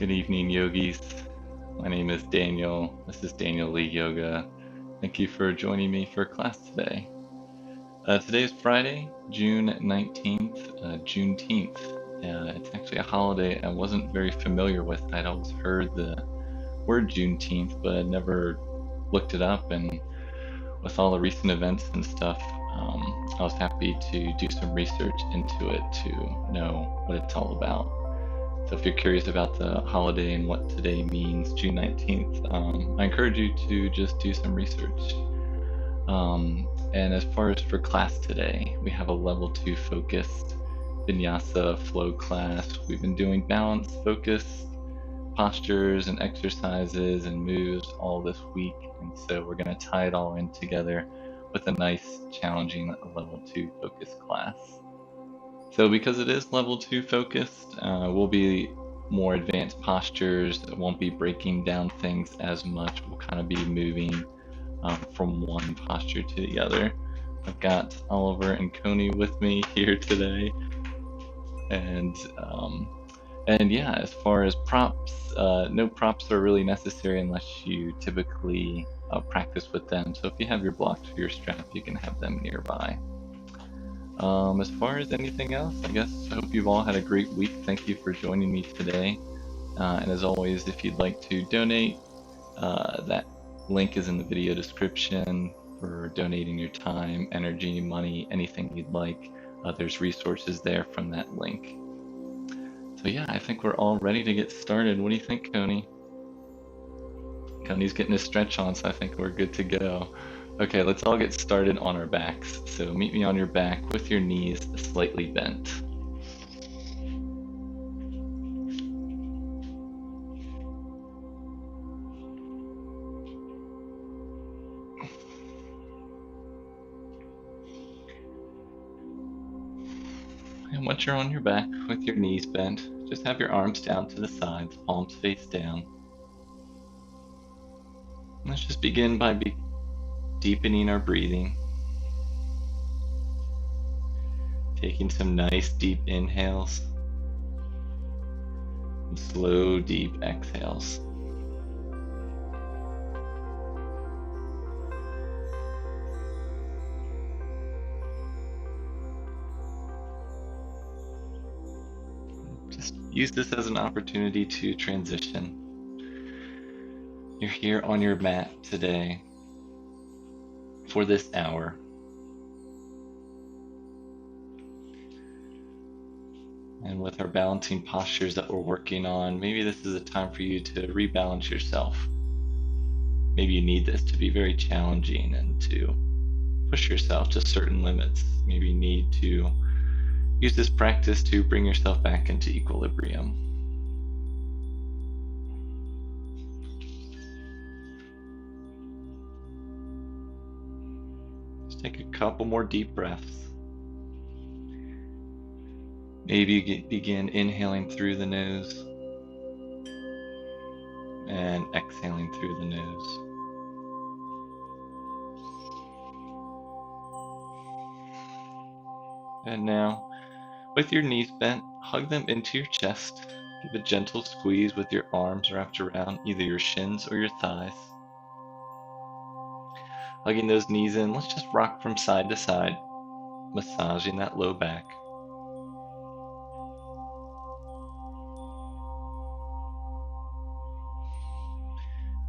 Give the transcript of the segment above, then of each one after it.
Good evening, yogis. My name is Daniel. This is Daniel Lee Yoga. Thank you for joining me for class today. Today is Friday, June 19th, Juneteenth. It's actually a holiday I wasn't very familiar with. I'd always heard the word Juneteenth, but I'd never looked it up. And with all the recent events and stuff, I was happy to do some research into it to know what it's all about. So if you're curious about the holiday and what today means, June 19th, I encourage you to just do some research. And as far as for class today, we have a level 2 focused Vinyasa flow class. We've been doing balance, focus, postures and exercises and moves all this week. And so we're going to tie it all in together with a nice, challenging level 2 focus class. So because it is level 2 focused, we'll be more advanced postures. It won't be breaking down things as much. We'll kind of be moving from one posture to the other. I've got Oliver and Coney with me here today. And yeah, as far as props, no props are really necessary unless you typically practice with them. So if you have your blocks for your strap, you can have them nearby. As far as anything else, I guess I hope you've all had a great week. Thank you for joining me today. And as always, if you'd like to donate, that link is in the video description for donating your time, energy, money, anything you'd like. There's resources there from that link. So yeah, I think we're all ready to get started. What do you think, Coney? Coney's getting his stretch on, so I think we're good to go. Okay, let's all get started on our backs. So meet me on your back with your knees slightly bent. And once you're on your back with your knees bent, just have your arms down to the sides, palms face down. Let's just begin by deepening our breathing. Taking some nice deep inhales and slow deep exhales. Just use this as an opportunity to transition. You're here on your mat today for this hour. And with our balancing postures that we're working on, maybe this is a time for you to rebalance yourself. Maybe you need this to be very challenging and to push yourself to certain limits. Maybe you need to use this practice to bring yourself back into equilibrium. Just take a couple more deep breaths. Maybe begin inhaling through the nose and exhaling through the nose. And now, with your knees bent, hug them into your chest. Give a gentle squeeze with your arms wrapped around either your shins or your thighs. Hugging those knees in, let's just rock from side to side, massaging that low back.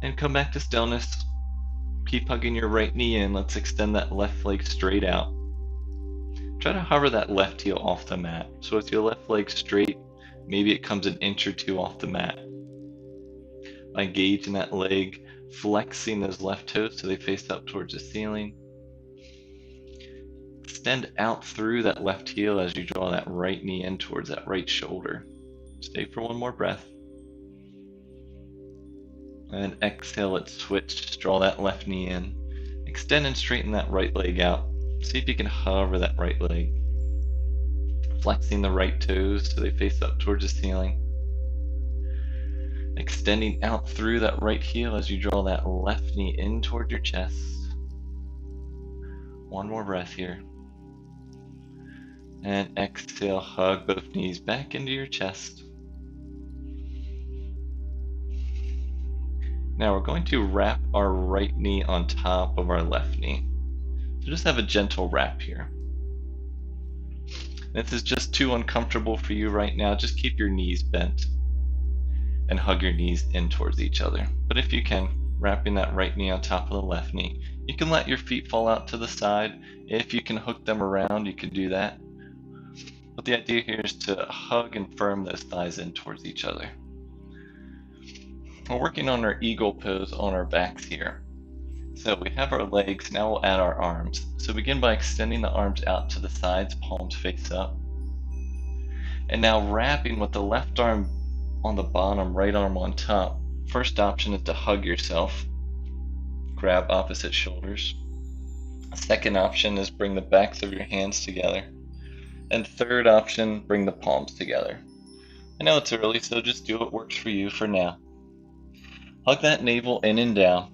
And come back to stillness. Keep hugging your right knee in. Let's extend that left leg straight out. Try to hover that left heel off the mat. So with your left leg straight, maybe it comes an inch or two off the mat. By engaging that leg, flexing those left toes so they face up towards the ceiling. Extend out through that left heel as you draw that right knee in towards that right shoulder. Stay for one more breath. And exhale, let's switch. Just draw that left knee in. Extend and straighten that right leg out. See if you can hover that right leg. Flexing the right toes so they face up towards the ceiling. Extending out through that right heel as you draw that left knee in toward your chest. One more breath here. And exhale, hug both knees back into your chest. Now we're going to wrap our right knee on top of our left knee. So just have a gentle wrap here. If this is just too uncomfortable for you right now, just keep your knees bent and hug your knees in towards each other. But if you can, wrapping that right knee on top of the left knee, you can let your feet fall out to the side. If you can hook them around, you can do that. But the idea here is to hug and firm those thighs in towards each other. We're working on our eagle pose on our backs here. So we have our legs, now we'll add our arms. So begin by extending the arms out to the sides, palms face up. And now wrapping with the left arm on the bottom, right arm on top. First option is to hug yourself. Grab opposite shoulders. Second option is bring the backs of your hands together. And third option, bring the palms together. I know it's early, so just do what works for you for now. Hug that navel in and down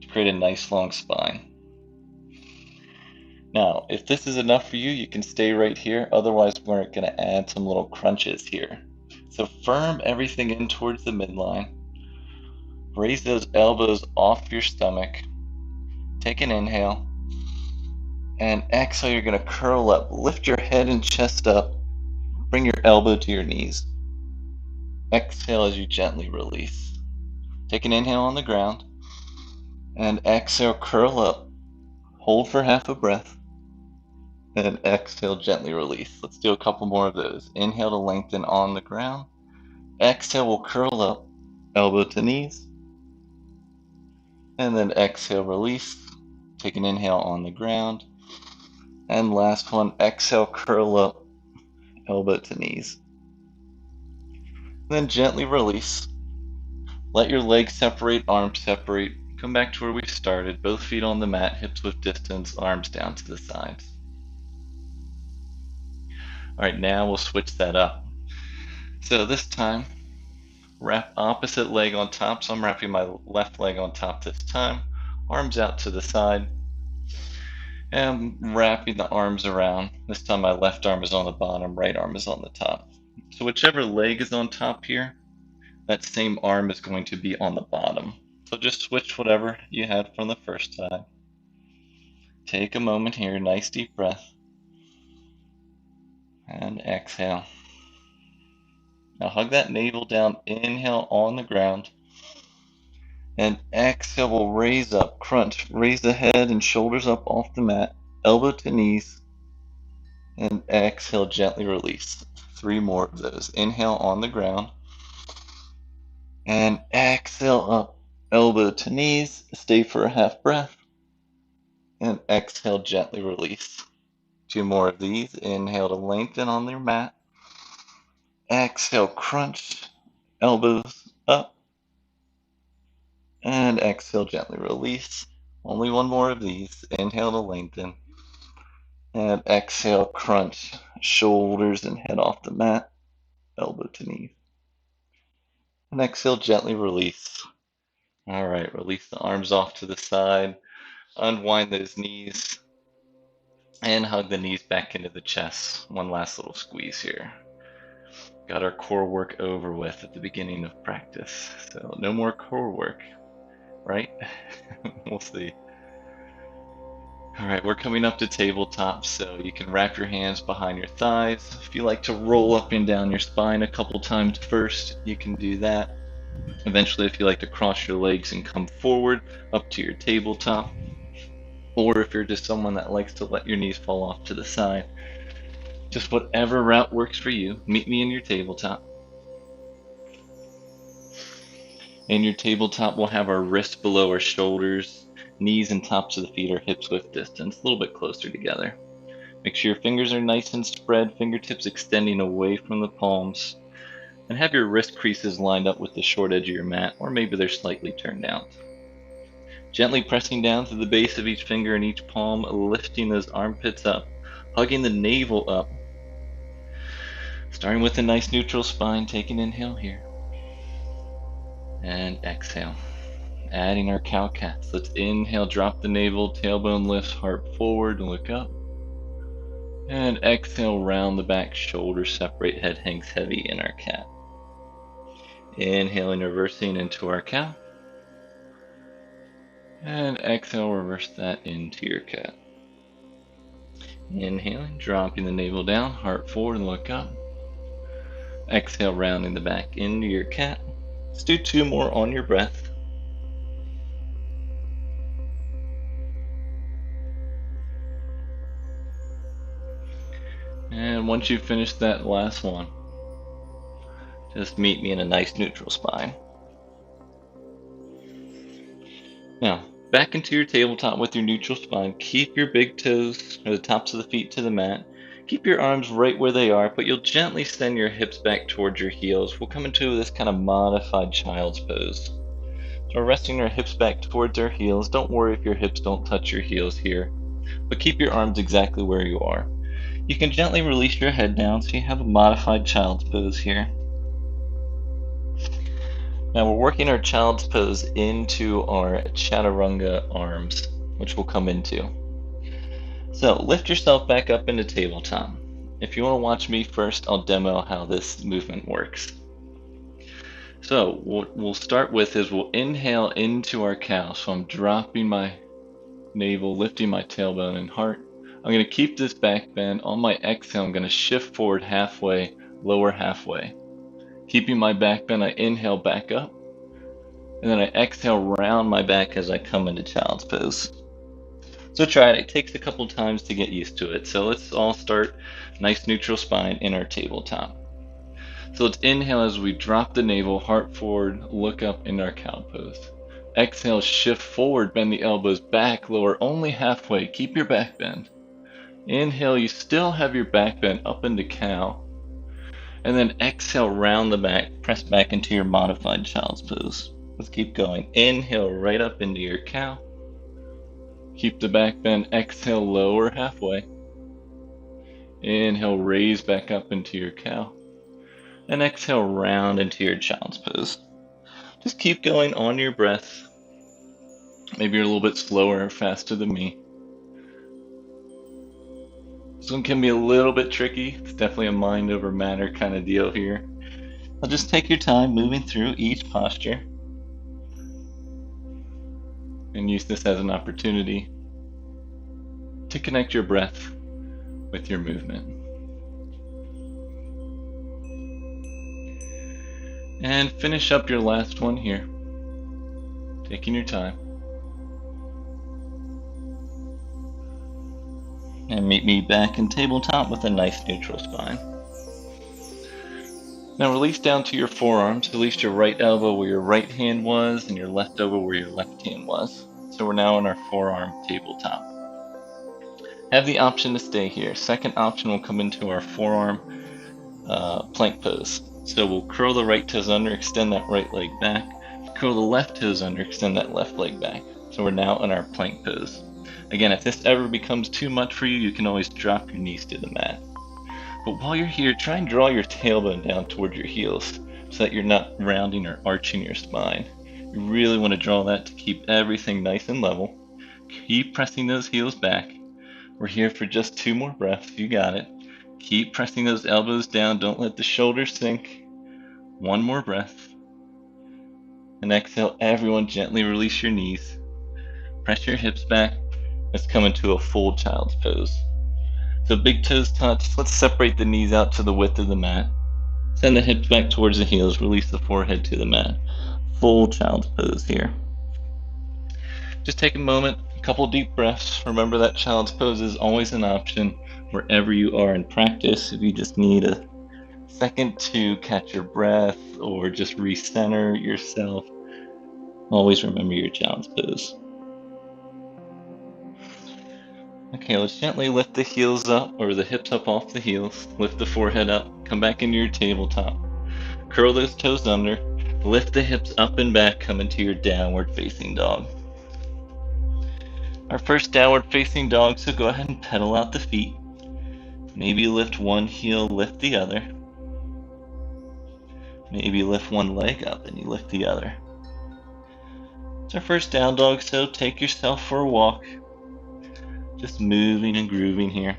to create a nice long spine. Now, if this is enough for you, you can stay right here. Otherwise, we're going to add some little crunches here. So firm everything in towards the midline. Raise those elbows off your stomach. Take an inhale. And exhale, you're going to curl up. Lift your head and chest up. Bring your elbow to your knees. Exhale as you gently release. Take an inhale on the ground. And exhale, curl up. Hold for half a breath. And exhale, gently release. Let's do a couple more of those. Inhale to lengthen on the ground. Exhale, we'll curl up, elbow to knees. And then exhale, release. Take an inhale on the ground. And last one, exhale, curl up, elbow to knees. Then gently release. Let your legs separate, arms separate. Come back to where we started. Both feet on the mat, hips width distance, arms down to the sides. All right, now we'll switch that up. So this time, wrap opposite leg on top. So I'm wrapping my left leg on top this time. Arms out to the side. And I'm wrapping the arms around. This time my left arm is on the bottom, right arm is on the top. So whichever leg is on top here, that same arm is going to be on the bottom. So just switch whatever you had from the first time. Take a moment here, nice deep breath. And exhale. Now hug that navel down, inhale on the ground. And exhale, we'll raise up, crunch. Raise the head and shoulders up off the mat, elbow to knees. And exhale, gently release. 3 more of those. Inhale on the ground. And exhale up, elbow to knees. Stay for a half breath. And exhale, gently release. 2 more of these. Inhale to lengthen on your mat. Exhale, crunch, elbows up. And exhale, gently release. Only 1 more of these. Inhale to lengthen. And exhale, crunch, shoulders and head off the mat, elbow to knee. And exhale, gently release. All right, release the arms off to the side. Unwind those knees. And hug the knees back into the chest. One last little squeeze here. Got our core work over with at the beginning of practice. So no more core work, right? We'll see. All right, we're coming up to tabletop, so you can wrap your hands behind your thighs. If you like to roll up and down your spine a couple times first, you can do that. Eventually, if you like to cross your legs and come forward up to your tabletop, or if you're just someone that likes to let your knees fall off to the side, just whatever route works for you, meet me in your tabletop. In your tabletop, we'll have our wrists below our shoulders, knees and tops of the feet are hips width distance, a little bit closer together. Make sure your fingers are nice and spread, fingertips extending away from the palms, and have your wrist creases lined up with the short edge of your mat, or maybe they're slightly turned out. Gently pressing down to the base of each finger and each palm, lifting those armpits up, hugging the navel up. Starting with a nice neutral spine, take an inhale here. And exhale. Adding our cow cats. Let's inhale, drop the navel, tailbone lifts, heart forward, look up. And exhale, round the back, shoulders separate, head hangs heavy in our cat. Inhaling, reversing into our cow. And exhale, reverse that into your cat. Inhaling, dropping the navel down, heart forward and look up. Exhale, rounding the back into your cat. Let's do 2 more on your breath. And once you finish that last one, just meet me in a nice neutral spine. Now, back into your tabletop with your neutral spine. Keep your big toes or the tops of the feet to the mat. Keep your arms right where they are, but you'll gently send your hips back towards your heels. We'll come into this kind of modified child's pose. So we're resting our hips back towards our heels. Don't worry if your hips don't touch your heels here, but keep your arms exactly where you are. You can gently release your head down so you have a modified child's pose here. Now we're working our child's pose into our chaturanga arms, which we'll come into. So lift yourself back up into tabletop. If you want to watch me first, I'll demo how this movement works. So what we'll start with is we'll inhale into our cow. So I'm dropping my navel, lifting my tailbone and heart. I'm going to keep this back bend. On my exhale, I'm going to shift forward halfway, lower halfway. Keeping my back bend, I inhale back up. And then I exhale round my back as I come into child's pose. So try it. It takes a couple times to get used to it. So let's all start nice neutral spine in our tabletop. So let's inhale as we drop the navel, heart forward, look up in our cow pose. Exhale, shift forward, bend the elbows back, lower only halfway. Keep your back bend. Inhale, you still have your back bend up into cow. And then exhale, round the back, press back into your modified child's pose. Let's keep going. Inhale, right up into your cow. Keep the back bend, exhale, lower halfway. Inhale, raise back up into your cow. And exhale, round into your child's pose. Just keep going on your breath. Maybe you're a little bit slower or faster than me. This one can be a little bit tricky. It's definitely a mind over matter kind of deal here. I'll just take your time moving through each posture. And use this as an opportunity to connect your breath with your movement. And finish up your last one here, taking your time. And meet me back in tabletop with a nice neutral spine. Now release down to your forearms. Release your right elbow where your right hand was and your left elbow where your left hand was. So we're now in our forearm tabletop. Have the option to stay here. Second option will come into our forearm plank pose. So we'll curl the right toes under, extend that right leg back. Curl the left toes under, extend that left leg back. So we're now in our plank pose. Again, if this ever becomes too much for you, you can always drop your knees to the mat. But while you're here, try and draw your tailbone down toward your heels so that you're not rounding or arching your spine. You really want to draw that to keep everything nice and level. Keep pressing those heels back. We're here for just 2 more breaths. You got it. Keep pressing those elbows down. Don't let the shoulders sink. 1 more breath. And exhale, everyone gently release your knees. Press your hips back. Let's come into a full child's pose. So big toes touch. Let's separate the knees out to the width of the mat. Send the hips back towards the heels. Release the forehead to the mat. Full child's pose here. Just take a moment, a couple deep breaths. Remember that child's pose is always an option wherever you are in practice. If you just need a second to catch your breath or just recenter yourself, always remember your child's pose. Okay, let's gently lift the heels up, or the hips up off the heels. Lift the forehead up, come back into your tabletop. Curl those toes under, lift the hips up and back, come into your downward facing dog. Our first downward facing dog, so go ahead and pedal out the feet. Maybe lift one heel, lift the other. Maybe lift one leg up and you lift the other. It's our first down dog, so take yourself for a walk. Just moving and grooving here.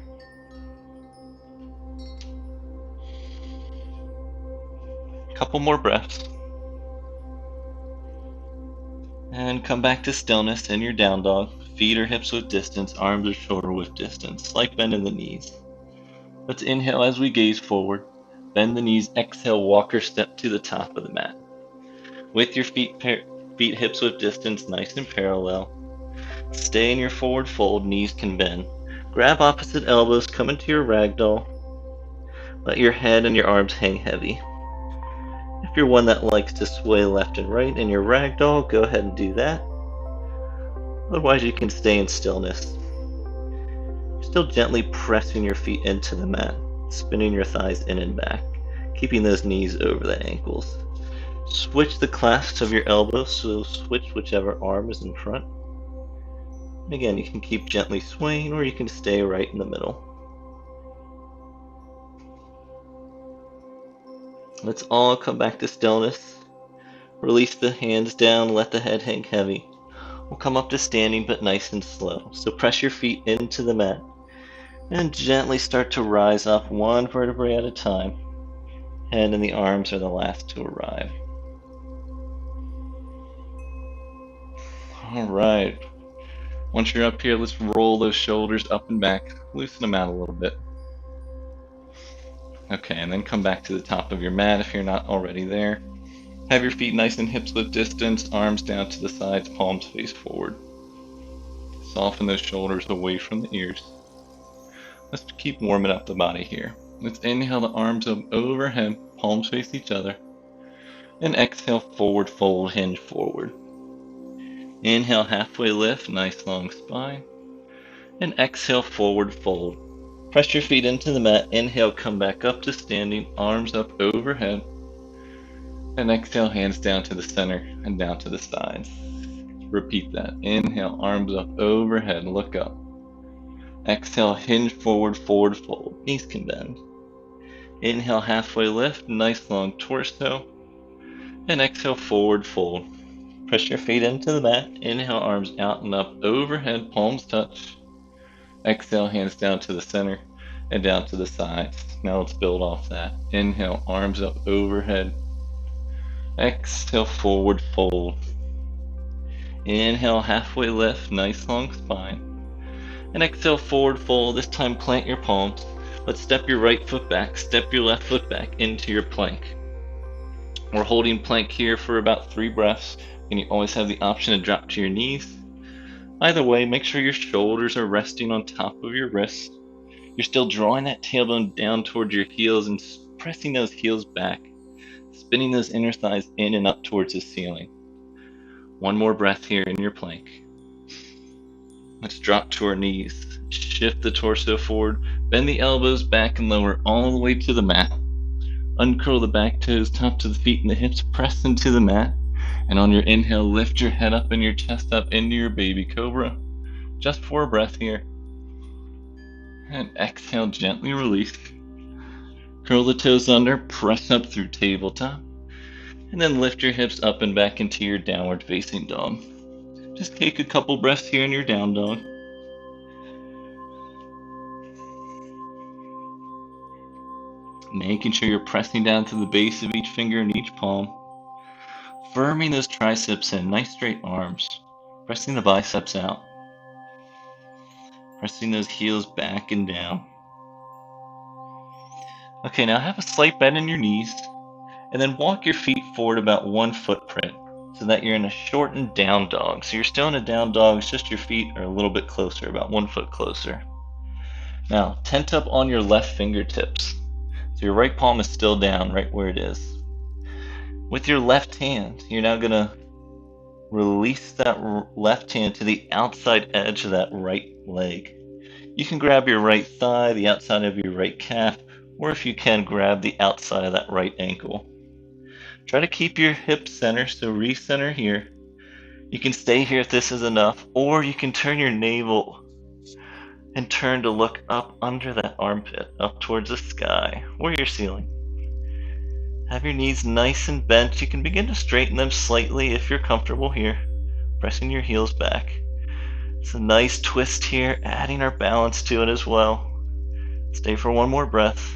Couple more breaths. And come back to stillness in your down dog. Feet or hips with distance, arms or shoulder width distance. Slight bend in the knees. Let's inhale as we gaze forward. Bend the knees, exhale, walk or step to the top of the mat. With your feet hips width distance, nice and parallel. Stay in your forward fold, knees can bend. Grab opposite elbows, come into your ragdoll. Let your head and your arms hang heavy. If you're one that likes to sway left and right in your ragdoll, go ahead and do that. Otherwise, you can stay in stillness. Still gently pressing your feet into the mat, spinning your thighs in and back, keeping those knees over the ankles. Switch the clasps of your elbows, so switch whichever arm is in front. Again, you can keep gently swaying, or you can stay right in the middle. Let's all come back to stillness. Release the hands down, let the head hang heavy. We'll come up to standing, but nice and slow. So press your feet into the mat and gently start to rise up one vertebrae at a time. Head and the arms are the last to arrive. All right. Once you're up here, let's roll those shoulders up and back. Loosen them out a little bit. Okay, and then come back to the top of your mat if you're not already there. Have your feet nice and hips width distance, arms down to the sides, palms face forward. Soften those shoulders away from the ears. Let's keep warming up the body here. Let's inhale the arms up overhead, palms face each other. And exhale, forward fold, hinge forward. Inhale, halfway lift, nice long spine. And exhale, forward fold. Press your feet into the mat. Inhale, come back up to standing, arms up overhead. And exhale, hands down to the center and down to the sides. Repeat that. Inhale, arms up overhead, look up. Exhale, hinge forward, forward fold. Knees can bend. Inhale, halfway lift, nice long torso. And exhale, forward fold. Press your feet into the mat. Inhale, arms out and up overhead, palms touch. Exhale, hands down to the center and down to the sides. Now let's build off that. Inhale, arms up overhead. Exhale, forward fold. Inhale, halfway lift, nice long spine. And exhale, forward fold. This time plant your palms. Let's step your right foot back, step your left foot back into your plank. We're holding plank here for about 3 breaths, and you always have the option to drop to your knees. Either way, make sure your shoulders are resting on top of your wrists. You're still drawing that tailbone down towards your heels and pressing those heels back, spinning those inner thighs in and up towards the ceiling. One more breath here in your plank. Let's drop to our knees. Shift the torso forward, bend the elbows back and lower all the way to the mat. Uncurl the back toes, top to the feet and the hips, press into the mat. And on your inhale, lift your head up and your chest up into your baby cobra. Just for a breath here. And exhale, gently release. Curl the toes under, press up through tabletop. And then lift your hips up and back into your downward facing dog. Just take a couple breaths here in your down dog. Making sure you're pressing down to the base of each finger and each palm. Firming those triceps in, nice straight arms. Pressing the biceps out. Pressing those heels back and down. Okay, now have a slight bend in your knees. And then walk your feet forward about 1 footprint so that you're in a shortened down dog. So you're still in a down dog, it's just your feet are a little bit closer, about 1 foot closer. Now, tent up on your left fingertips. So your right palm is still down right where it is. With your left hand, you're now going to release that left hand to the outside edge of that right leg. You can grab your right thigh, the outside of your right calf, or if you can, grab the outside of that right ankle. Try to keep your hips center, so recenter here. You can stay here if this is enough, or you can turn your navel and turn to look up under that armpit, up towards the sky, or your ceiling. Have your knees nice and bent. You can begin to straighten them slightly if you're comfortable here, pressing your heels back. It's a nice twist here, adding our balance to it as well. Stay for 1 more breath.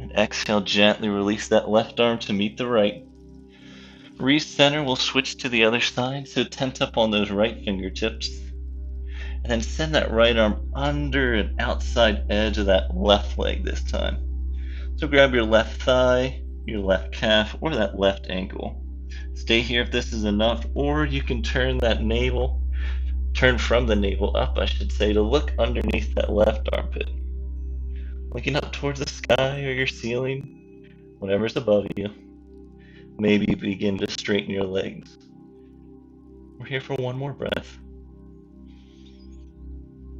And exhale, gently release that left arm to meet the right. Recenter, we'll switch to the other side, so tent up on those right fingertips. And then send that right arm under and outside edge of that left leg this time. So grab your left thigh, your left calf, or that left ankle. Stay here if this is enough, or you can turn from the navel up, I should say, to look underneath that left armpit. Looking up towards the sky or your ceiling, whatever's above you. Maybe begin to straighten your legs. We're here for one more breath.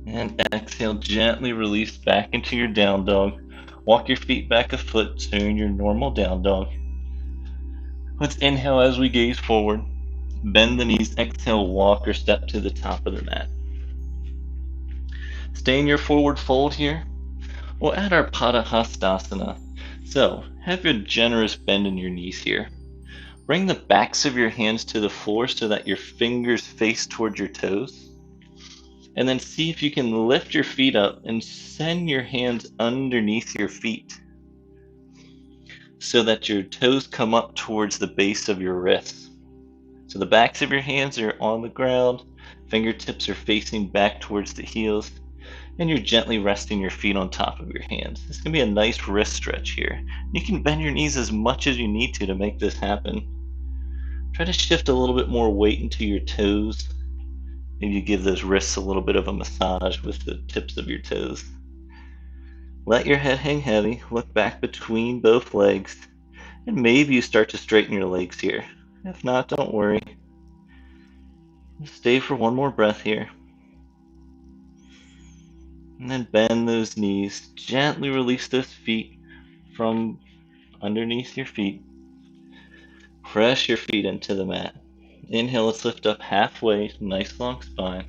And exhale, gently release back into your down dog. Walk your feet back a foot to your normal down dog. Let's inhale as we gaze forward. Bend the knees, exhale, walk or step to the top of the mat. Stay in your forward fold here. We'll add our Padahastasana. So, have your generous bend in your knees here. Bring the backs of your hands to the floor so that your fingers face towards your toes. And then see if you can lift your feet up and send your hands underneath your feet so that your toes come up towards the base of your wrists. So the backs of your hands are on the ground, fingertips are facing back towards the heels, and you're gently resting your feet on top of your hands. This can be a nice wrist stretch here. You can bend your knees as much as you need to make this happen. Try to shift a little bit more weight into your toes. Maybe you give those wrists a little bit of a massage with the tips of your toes. Let your head hang heavy, look back between both legs, and maybe you start to straighten your legs here. If not, don't worry. Stay for one more breath here. And then bend those knees. Gently release those feet from underneath your feet. Press your feet into the mat. Inhale, let's lift up halfway, nice long spine.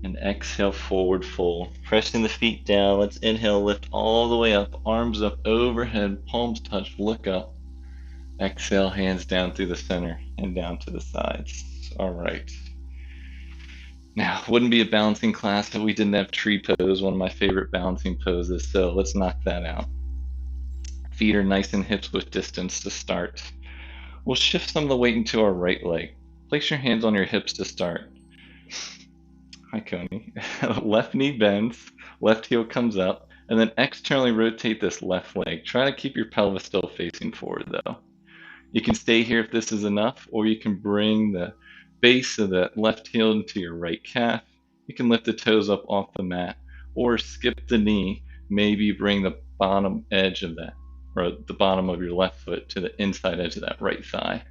And exhale, forward fold. Pressing the feet down, let's inhale, lift all the way up, arms up overhead, palms touch, look up. Exhale, hands down through the center and down to the sides. All right. Now, wouldn't be a balancing class if we didn't have tree pose, one of my favorite balancing poses, so let's knock that out. Feet are nice and hips width distance to start. We'll shift some of the weight into our right leg. Place your hands on your hips to start. Hi, Coney. Left knee bends, left heel comes up, and then externally rotate this left leg. Try to keep your pelvis still facing forward, though. You can stay here if this is enough, or you can bring the base of the left heel into your right calf. You can lift the toes up off the mat, or skip the knee. Maybe bring the bottom edge of that, or the bottom of your left foot to the inside edge of that right thigh.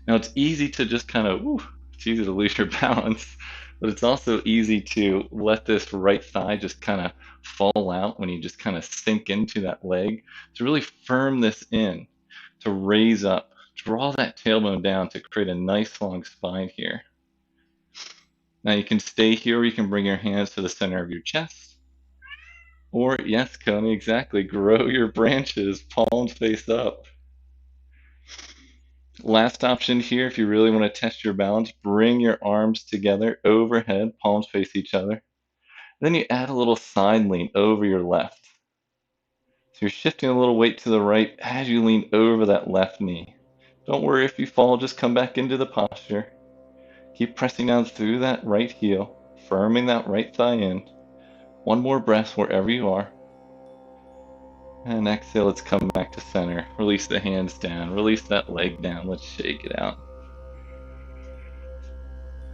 Now it's easy to just kind of, it's easy to lose your balance, but it's also easy to let this right thigh just kind of fall out when you just kind of sink into that leg. To really firm this in, to raise up, draw that tailbone down to create a nice long spine here. Now you can stay here, or you can bring your hands to the center of your chest. Or, yes, Coney, exactly, grow your branches, palms face up. Last option here, if you really want to test your balance, bring your arms together overhead, palms face each other. Then you add a little side lean over your left. So you're shifting a little weight to the right as you lean over that left knee. Don't worry if you fall, just come back into the posture. Keep pressing down through that right heel, firming that right thigh in. One more breath wherever you are. And exhale, let's come back to center. Release the hands down, release that leg down, let's shake it out.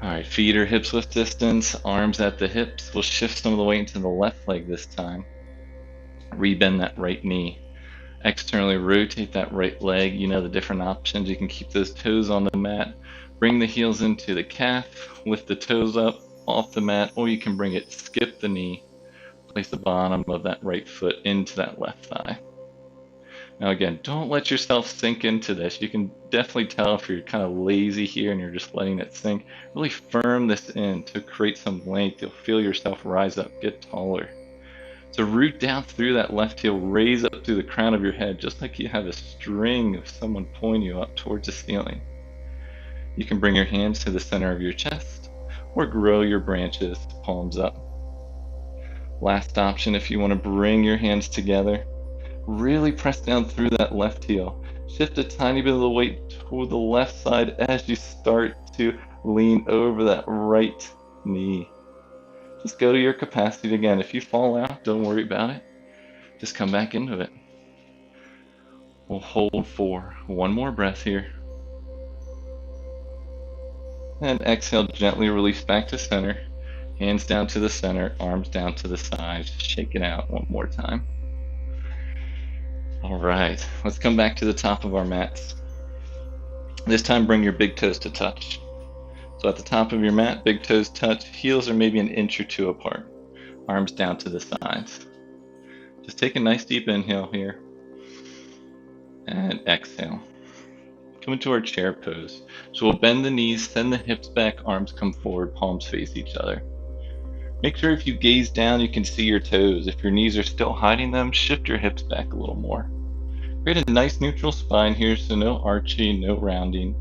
All right, feet are hips width distance, arms at the hips. We'll shift some of the weight into the left leg this time. Rebend that right knee. Externally rotate that right leg. You know the different options. You can keep those toes on the mat. Bring the heels into the calf. Lift the toes up off the mat, or you can bring it, skip the knee. Place the bottom of that right foot into that left thigh. Now again, don't let yourself sink into this. You can definitely tell if you're kind of lazy here and you're just letting it sink. Really firm this in to create some length. You'll feel yourself rise up, get taller. So root down through that left heel, raise up through the crown of your head, just like you have a string of someone pulling you up towards the ceiling. You can bring your hands to the center of your chest, or grow your branches, palms up. Last option, if you want to bring your hands together, really press down through that left heel. Shift a tiny bit of the weight toward the left side as you start to lean over that right knee. Just go to your capacity again. If you fall out, don't worry about it. Just come back into it. We'll hold for one more breath here. And exhale, gently release back to center. Hands down to the center, arms down to the sides. Shake it out one more time. All right, let's come back to the top of our mats. This time, bring your big toes to touch. So at the top of your mat, big toes touch, heels are maybe an inch or two apart. Arms down to the sides. Just take a nice deep inhale here. And exhale. Come into our chair pose. So we'll bend the knees, send the hips back, arms come forward, palms face each other. Make sure if you gaze down, you can see your toes. If your knees are still hiding them, shift your hips back a little more. Create a nice neutral spine here, so no arching, no rounding.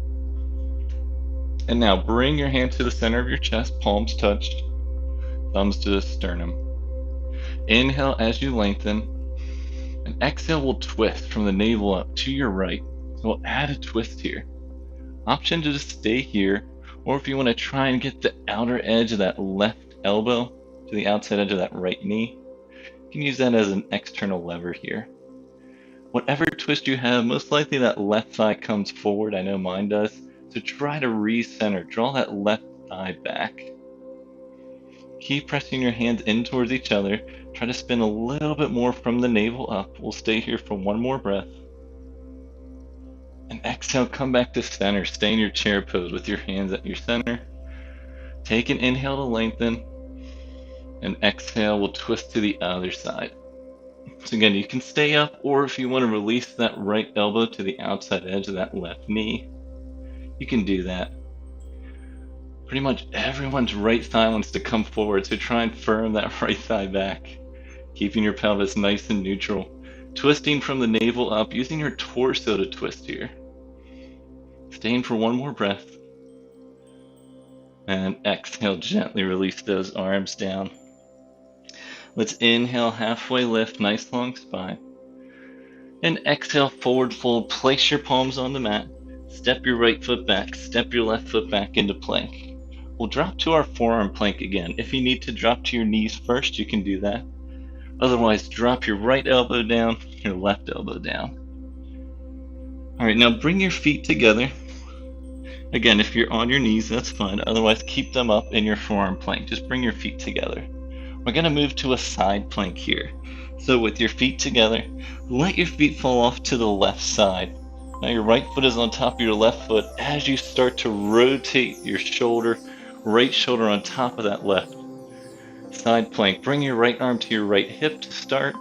And now bring your hand to the center of your chest, palms touched, thumbs to the sternum. Inhale as you lengthen, and exhale will twist from the navel up to your right. So we'll add a twist here. Option to just stay here, or if you want to try and get the outer edge of that left elbow to the outside edge of that right knee, you can use that as an external lever here. Whatever twist you have, most likely that left thigh comes forward. I know mine does. So try to recenter, draw that left thigh back. Keep pressing your hands in towards each other. Try to spin a little bit more from the navel up. We'll stay here for one more breath. And exhale, come back to center. Stay in your chair pose with your hands at your center. Take an inhale to lengthen. And exhale, we'll twist to the other side. So again, you can stay up, or if you want to release that right elbow to the outside edge of that left knee, you can do that. Pretty much everyone's right thigh wants to come forward, so try and firm that right thigh back, keeping your pelvis nice and neutral. Twisting from the navel up, using your torso to twist here. Staying for one more breath. And exhale, gently release those arms down. Let's inhale, halfway lift, nice long spine. And exhale, forward fold, place your palms on the mat. Step your right foot back, step your left foot back into plank. We'll drop to our forearm plank again. If you need to drop to your knees first, you can do that. Otherwise, drop your right elbow down, your left elbow down. All right, now bring your feet together. Again, if you're on your knees, that's fine. Otherwise, keep them up in your forearm plank. Just bring your feet together. We're going to move to a side plank here. So with your feet together, let your feet fall off to the left side. Now your right foot is on top of your left foot as you start to rotate your shoulder, right shoulder on top of that left. Side plank. Bring your right arm to your right hip to start,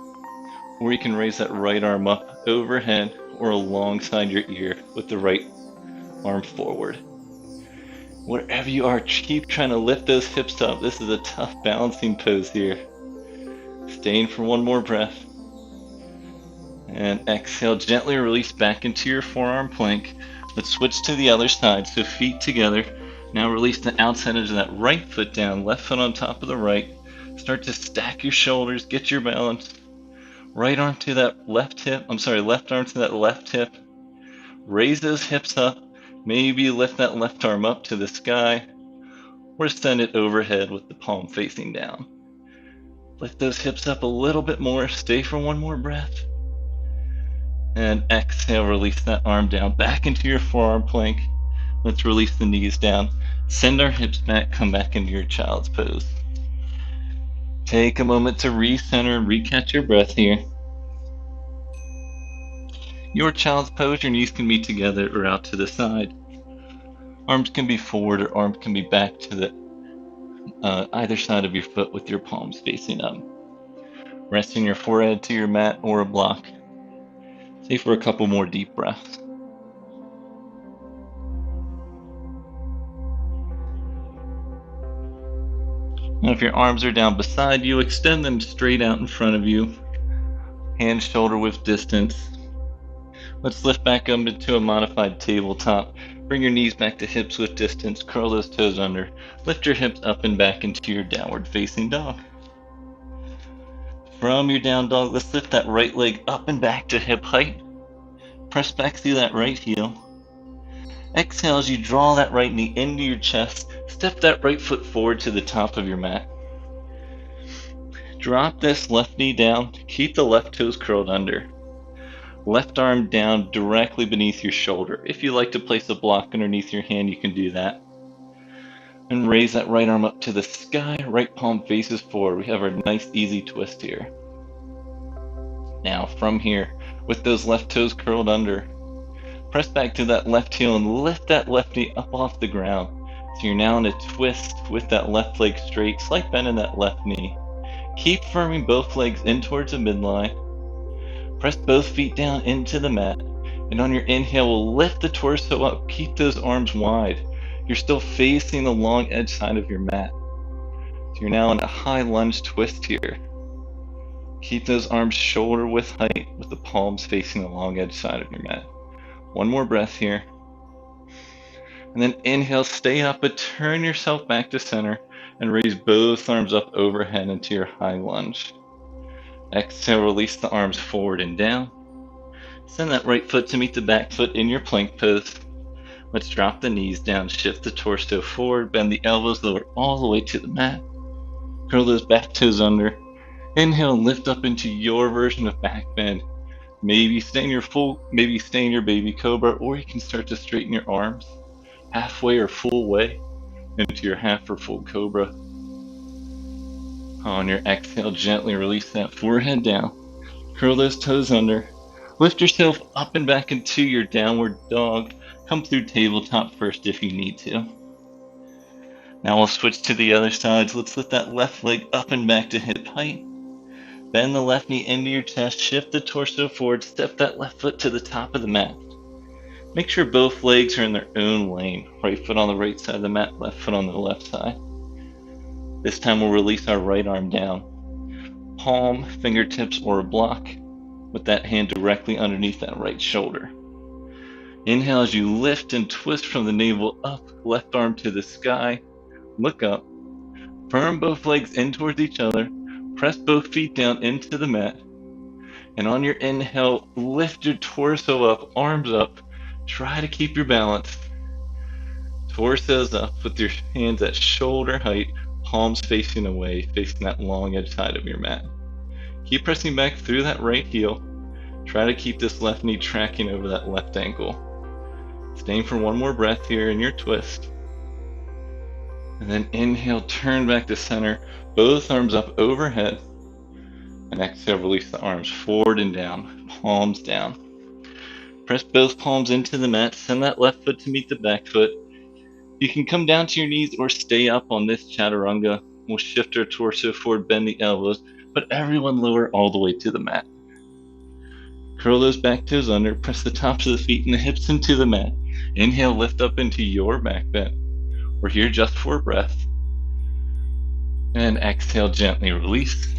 or you can raise that right arm up overhead or alongside your ear with the right arm forward. Wherever you are, keep trying to lift those hips up. This is a tough balancing pose here. Staying for one more breath. And exhale, gently release back into your forearm plank. Let's switch to the other side. So feet together. Now release the outside edge of that right foot down, left foot on top of the right. Start to stack your shoulders, get your balance. Right arm to that left hip. Left arm to that left hip. Raise those hips up. Maybe lift that left arm up to the sky, or send it overhead with the palm facing down. Lift those hips up a little bit more. Stay for one more breath. And exhale, release that arm down back into your forearm plank. Let's release the knees down. Send our hips back, come back into your child's pose. Take a moment to recenter and recatch your breath here. Your child's pose, your knees can be together or out to the side. Arms can be forward or arms can be back to the either side of your foot with your palms facing up. Resting your forehead to your mat or a block. Stay for a couple more deep breaths. Now if your arms are down beside you, extend them straight out in front of you. Hand shoulder width distance. Let's lift back up into a modified tabletop. Bring your knees back to hips width distance. Curl those toes under. Lift your hips up and back into your downward facing dog. From your down dog, let's lift that right leg up and back to hip height. Press back through that right heel. Exhale as you draw that right knee into your chest. Step that right foot forward to the top of your mat. Drop this left knee down. Keep the left toes curled under. Left arm down directly beneath your shoulder. If you like to place a block underneath your hand, you can do that. And raise that right arm up to the sky. Right palm faces forward. We have our nice easy twist here. Now from here, with those left toes curled under, press back to that left heel and lift that left knee up off the ground. So you're now in a twist with that left leg straight, slight bend in that left knee. Keep firming both legs in towards the midline. Press both feet down into the mat. And on your inhale, we'll lift the torso up. Keep those arms wide. You're still facing the long edge side of your mat. So you're now in a high lunge twist here. Keep those arms shoulder width height with the palms facing the long edge side of your mat. One more breath here. And then inhale, stay up, but turn yourself back to center and raise both arms up overhead into your high lunge. Exhale, release the arms forward and down. Send that right foot to meet the back foot in your plank pose. Let's drop the knees down, shift the torso forward, bend the elbows lower all the way to the mat. Curl those back toes under. Inhale, lift up into your version of back bend. Maybe stay in your baby cobra, or you can start to straighten your arms halfway or full way into your half or full cobra. On your exhale, gently release that forehead down. Curl those toes under. Lift yourself up and back into your downward dog. Come through tabletop first if you need to. Now we'll switch to the other sides. Let's lift that left leg up and back to hip height. Bend the left knee into your chest. Shift the torso forward. Step that left foot to the top of the mat. Make sure both legs are in their own lane. Right foot on the right side of the mat, left foot on the left side. This time we'll release our right arm down. Palm, fingertips, or a block with that hand directly underneath that right shoulder. Inhale as you lift and twist from the navel up, left arm to the sky. Look up. Firm both legs in towards each other. Press both feet down into the mat. And on your inhale, lift your torso up, arms up. Try to keep your balance. Torso's up with your hands at shoulder height, palms facing away, facing that long edge side of your mat. Keep pressing back through that right heel. Try to keep this left knee tracking over that left ankle. Staying for one more breath here in your twist. And then inhale, turn back to center, both arms up overhead. And exhale, release the arms forward and down, palms down. Press both palms into the mat, send that left foot to meet the back foot. You can come down to your knees or stay up on this chaturanga. We'll shift our torso forward, bend the elbows, but everyone lower all the way to the mat. Curl those back toes under, press the tops of the feet and the hips into the mat. Inhale, lift up into your back bend. We're here just for a breath. And exhale, gently release.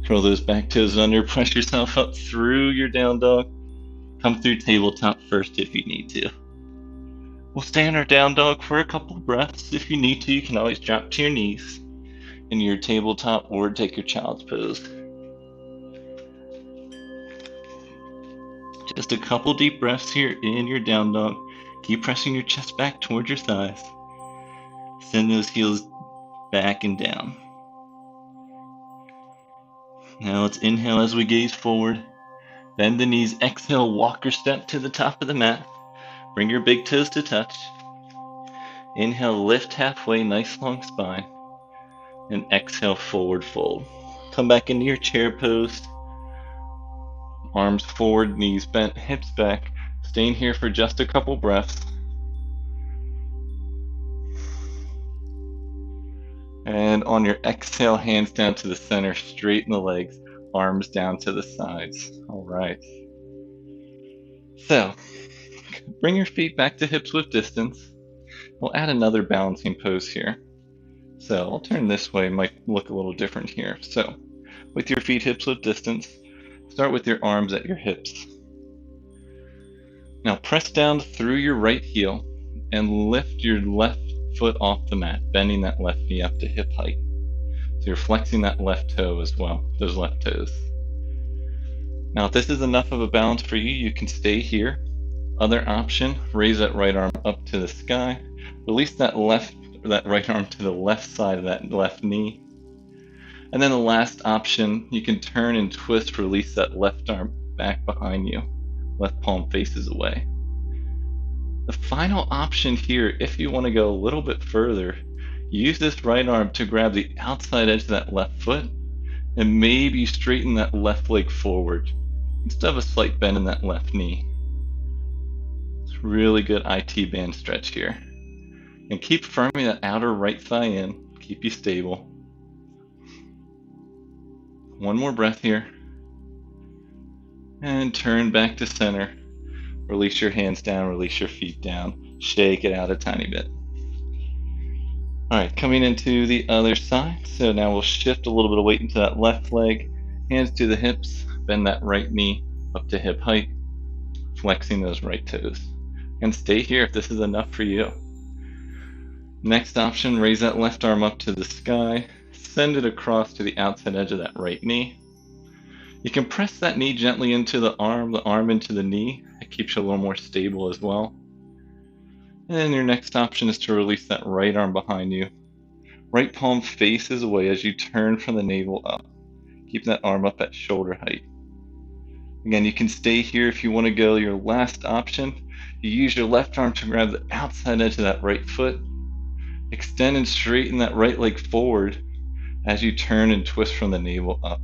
Curl those back toes under, press yourself up through your down dog. Come through tabletop first if you need to. We'll stay in our down dog for a couple of breaths. If you need to, you can always drop to your knees in your tabletop or take your child's pose. Just a couple deep breaths here in your down dog. Keep pressing your chest back towards your thighs. Send those heels back and down. Now let's inhale as we gaze forward. Bend the knees, exhale, walk or step to the top of the mat. Bring your big toes to touch. Inhale, lift halfway, nice long spine. And exhale, forward fold. Come back into your chair pose. Arms forward, knees bent, hips back. Staying here for just a couple breaths. And on your exhale, hands down to the center, straighten the legs, arms down to the sides. All right. So, bring your feet back to hips width distance. We'll add another balancing pose here. So I'll turn this way, might look a little different here. So, with your feet hips width distance, start with your arms at your hips. Now press down through your right heel and lift your left foot off the mat, bending that left knee up to hip height. So you're flexing that left toe as well, those left toes. Now if this is enough of a balance for you, you can stay here. Other option, raise that right arm up to the sky. Release that right arm to the left side of that left knee. And then the last option, you can turn and twist, release that left arm back behind you. Left palm faces away. The final option here, if you want to go a little bit further, use this right arm to grab the outside edge of that left foot and maybe straighten that left leg forward instead of a slight bend in that left knee. It's really good IT band stretch here. And keep firming that outer right thigh in, keep you stable. One more breath here. And turn back to center. Release your hands down, release your feet down. Shake it out a tiny bit. Alright, coming into the other side. So now we'll shift a little bit of weight into that left leg. Hands to the hips, bend that right knee up to hip height, flexing those right toes. And stay here if this is enough for you. Next option, raise that left arm up to the sky, send it across to the outside edge of that right knee. You can press that knee gently into the arm into the knee. It keeps you a little more stable as well. And then your next option is to release that right arm behind you. Right palm faces away as you turn from the navel up. Keep that arm up at shoulder height. Again, you can stay here if you want to go. Your last option, you use your left arm to grab the outside edge of that right foot. Extend and straighten that right leg forward as you turn and twist from the navel up.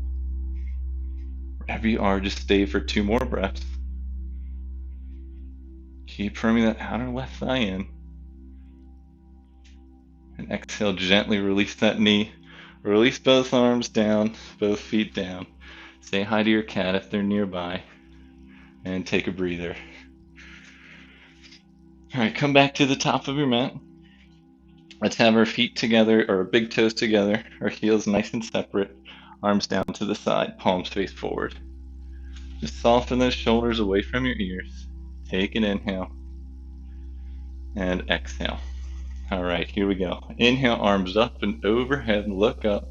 Wherever you are, just stay for 2 more breaths. Keep firming that outer left thigh in. And exhale, gently release that knee. Release both arms down, both feet down. Say hi to your cat if they're nearby. And take a breather. Alright, come back to the top of your mat. Let's have our feet together, or our big toes together, our heels nice and separate, arms down to the side, palms face forward. Just soften those shoulders away from your ears. Take an inhale and exhale. Alright, here we go. Inhale, arms up and overhead, look up.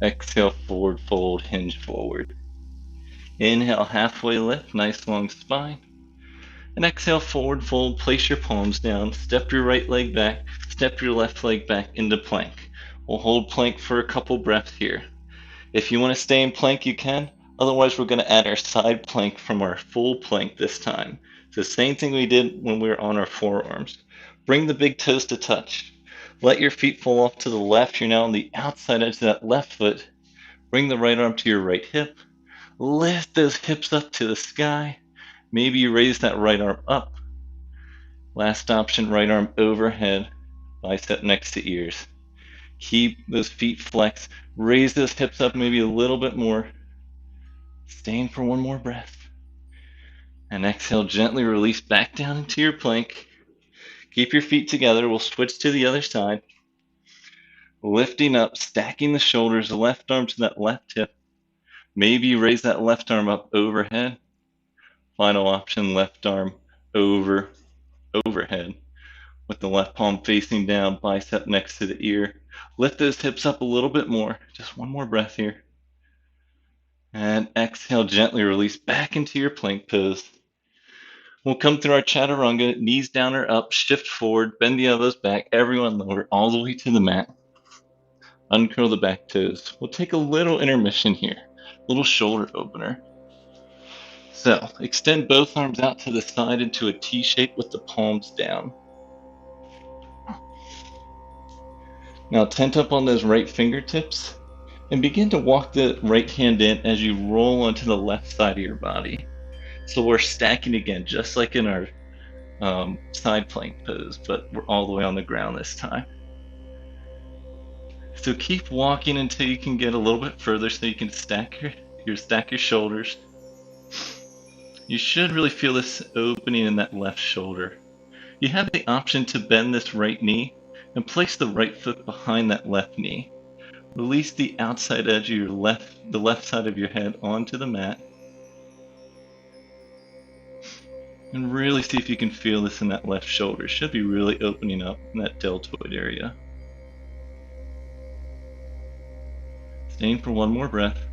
Exhale, forward fold, hinge forward. Inhale, halfway lift, nice long spine. And exhale, forward fold, place your palms down, step your right leg back, step your left leg back into plank. We'll hold plank for a couple breaths here. If you want to stay in plank, you can. Otherwise, we're going to add our side plank from our full plank this time. It's the same thing we did when we were on our forearms. Bring the big toes to touch. Let your feet fall off to the left. You're now on the outside edge of that left foot. Bring the right arm to your right hip. Lift those hips up to the sky. Maybe you raise that right arm up. Last option, right arm overhead, bicep next to ears. Keep those feet flexed. Raise those hips up maybe a little bit more. Staying for 1 more breath. And exhale, gently release back down into your plank. Keep your feet together. We'll switch to the other side. Lifting up, stacking the shoulders, the left arm to that left hip. Maybe you raise that left arm up overhead. Final option, left arm overhead with the left palm facing down, bicep next to the ear. Lift those hips up a little bit more. Just 1 more breath here. And exhale, gently release back into your plank pose. We'll come through our chaturanga, knees down or up, shift forward, bend the elbows back, everyone lower, all the way to the mat. Uncurl the back toes. We'll take a little intermission here, little shoulder opener. So, extend both arms out to the side into a T shape with the palms down. Now tent up on those right fingertips and begin to walk the right hand in as you roll onto the left side of your body. So we're stacking again, just like in our side plank pose, but we're all the way on the ground this time. So keep walking until you can get a little bit further so you can stack your shoulders. You should really feel this opening in that left shoulder. You have the option to bend this right knee and place the right foot behind that left knee. Release the outside edge of the left side of your head onto the mat. And really see if you can feel this in that left shoulder. It should be really opening up in that deltoid area. Staying for 1 more breath.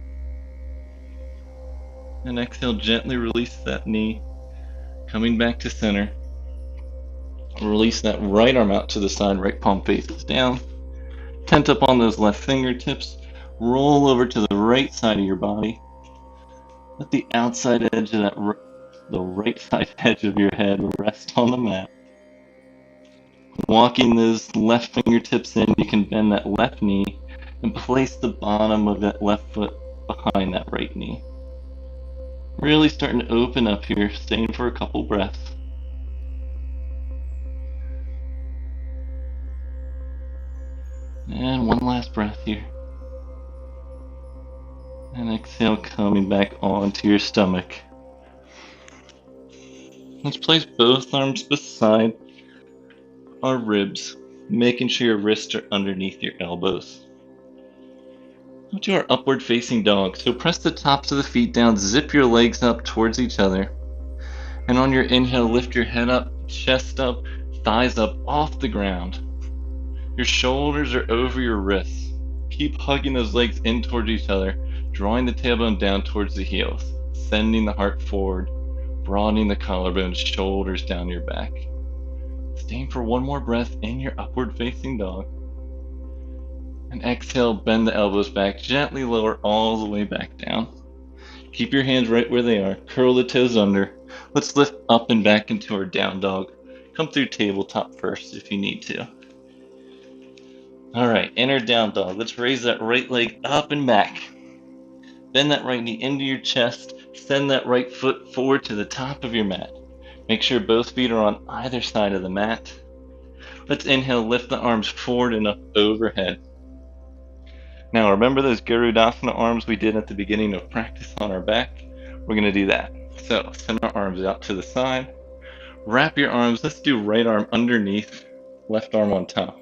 And exhale, gently release that knee. Coming back to center. Release that right arm out to the side, right palm faces down. Tent up on those left fingertips. Roll over to the right side of your body. Let the outside edge of the right side edge of your head rest on the mat. Walking those left fingertips in, you can bend that left knee and place the bottom of that left foot behind that right knee. Really starting to open up here, staying for a couple breaths. And one last breath here. And exhale, coming back onto your stomach. Let's place both arms beside our ribs, making sure your wrists are underneath your elbows. Go to our upward facing dog. So press the tops of the feet down, zip your legs up towards each other. And on your inhale, lift your head up, chest up, thighs up off the ground. Your shoulders are over your wrists. Keep hugging those legs in towards each other, drawing the tailbone down towards the heels, sending the heart forward, broadening the collarbones, shoulders down your back. Staying for one more breath in your upward facing dog. And exhale, bend the elbows back, gently lower all the way back down. Keep your hands right where they are, curl the toes under. Let's lift up and back into our down dog. Come through tabletop first if you need to. Alright, inner down dog. Let's raise that right leg up and back. Bend that right knee into your chest. Send that right foot forward to the top of your mat. Make sure both feet are on either side of the mat. Let's inhale, lift the arms forward and up overhead. Now remember those Garudasana arms we did at the beginning of practice on our back? We're going to do that. So send our arms out to the side. Wrap your arms. Let's do right arm underneath, left arm on top.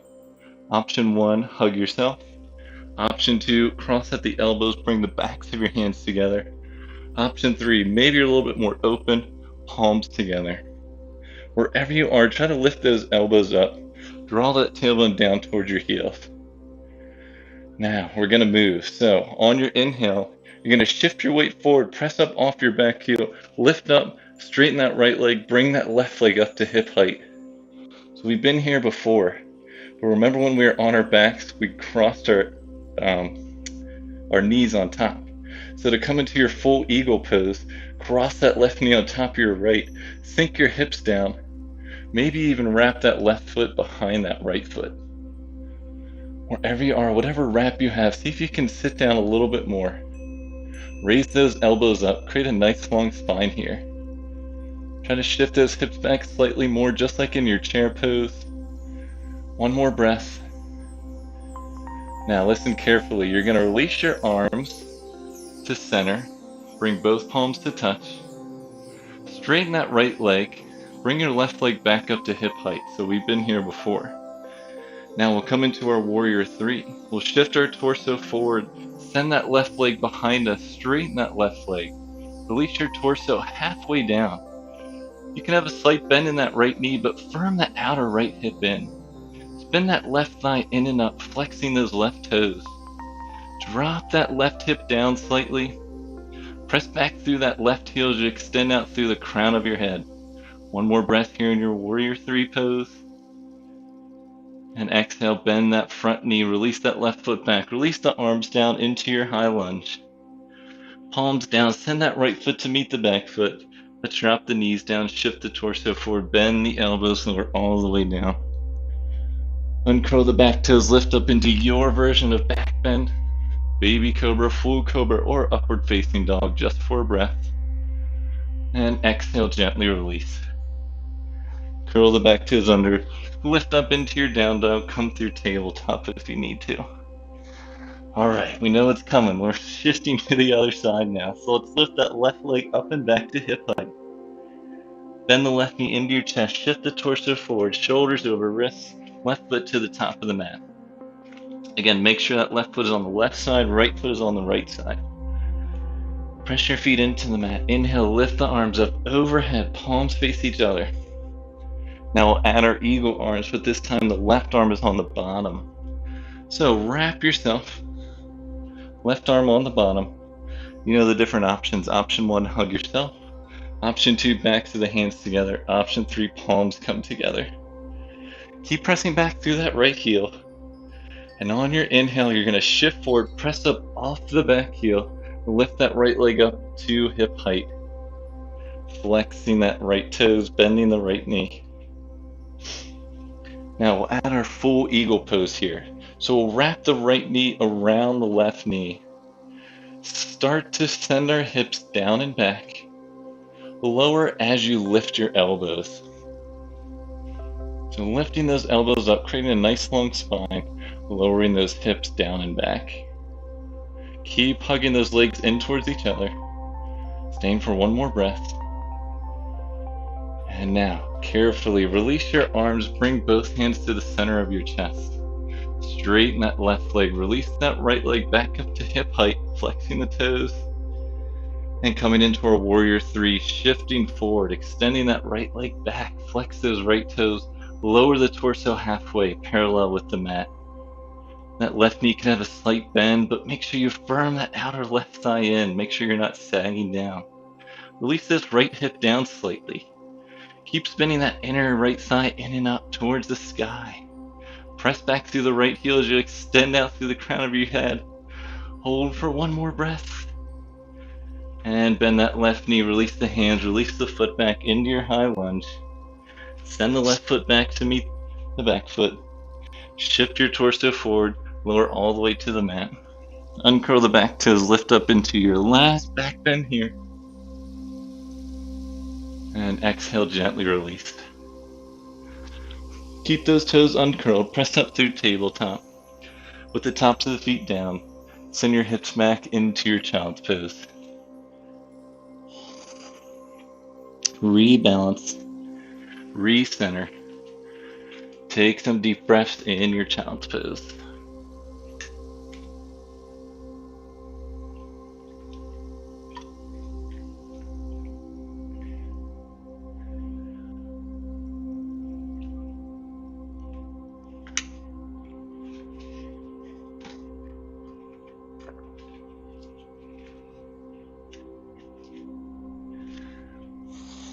Option 1, hug yourself. Option 2, cross at the elbows, bring the backs of your hands together. Option 3, maybe you're a little bit more open, palms together. Wherever you are, try to lift those elbows up. Draw that tailbone down towards your heels. Now, we're going to move. So, on your inhale, you're going to shift your weight forward, press up off your back heel, lift up, straighten that right leg, bring that left leg up to hip height. So we've been here before, but remember when we were on our backs, we crossed our knees on top. So to come into your full eagle pose, cross that left knee on top of your right, sink your hips down, maybe even wrap that left foot behind that right foot. Wherever you are, whatever wrap you have, see if you can sit down a little bit more. Raise those elbows up, create a nice long spine here. Try to shift those hips back slightly more, just like in your chair pose. One more breath. Now listen carefully. You're going to release your arms to center. Bring both palms to touch. Straighten that right leg. Bring your left leg back up to hip height. So we've been here before. Now we'll come into our warrior 3. We'll shift our torso forward. Send that left leg behind us. Straighten that left leg. Release your torso halfway down. You can have a slight bend in that right knee, but firm that outer right hip in. Spin that left thigh in and up, flexing those left toes. Drop that left hip down slightly. Press back through that left heel as you extend out through the crown of your head. One more breath here in your warrior 3 pose. And exhale, bend that front knee, release that left foot back, release the arms down into your high lunge. Palms down, send that right foot to meet the back foot. Let's drop the knees down, shift the torso forward, bend the elbows so we're all the way down. Uncurl the back toes, lift up into your version of back bend. Baby cobra, full cobra, or upward facing dog, just for a breath. And exhale, gently release. Curl the back toes under. Lift up into your down dog, come through tabletop if you need to. Alright, we know it's coming. We're shifting to the other side now. So let's lift that left leg up and back to hip height. Bend the left knee into your chest, shift the torso forward, shoulders over wrists, left foot to the top of the mat. Again, make sure that left foot is on the left side, right foot is on the right side. Press your feet into the mat. Inhale, lift the arms up overhead, palms face each other. Now we'll add our eagle arms, but this time the left arm is on the bottom. So wrap yourself, left arm on the bottom. You know the different options. Option 1, hug yourself. Option 2, backs of the hands together. Option 3, palms come together. Keep pressing back through that right heel. And on your inhale, you're going to shift forward, press up off the back heel, lift that right leg up to hip height. Flexing that right toes, bending the right knee. Now we'll add our full eagle pose here. So we'll wrap the right knee around the left knee. Start to send our hips down and back. Lower as you lift your elbows. So lifting those elbows up, creating a nice long spine, lowering those hips down and back. Keep hugging those legs in towards each other. Staying for one more breath. And now, carefully release your arms, bring both hands to the center of your chest. Straighten that left leg, release that right leg back up to hip height, flexing the toes. And coming into our warrior 3, shifting forward, extending that right leg back, flex those right toes, lower the torso halfway, parallel with the mat. That left knee can have a slight bend, but make sure you firm that outer left thigh in. Make sure you're not sagging down. Release this right hip down slightly. Keep spinning that inner right thigh in and up towards the sky. Press back through the right heel as you extend out through the crown of your head. Hold for one more breath. And bend that left knee, release the hands, release the foot back into your high lunge. Send the left foot back to meet the back foot. Shift your torso forward, lower all the way to the mat. Uncurl the back toes, lift up into your last back bend here. And exhale, gently release. Keep those toes uncurled, press up through tabletop. With the tops of the feet down, send your hips back into your child's pose. Rebalance, recenter. Take some deep breaths in your child's pose.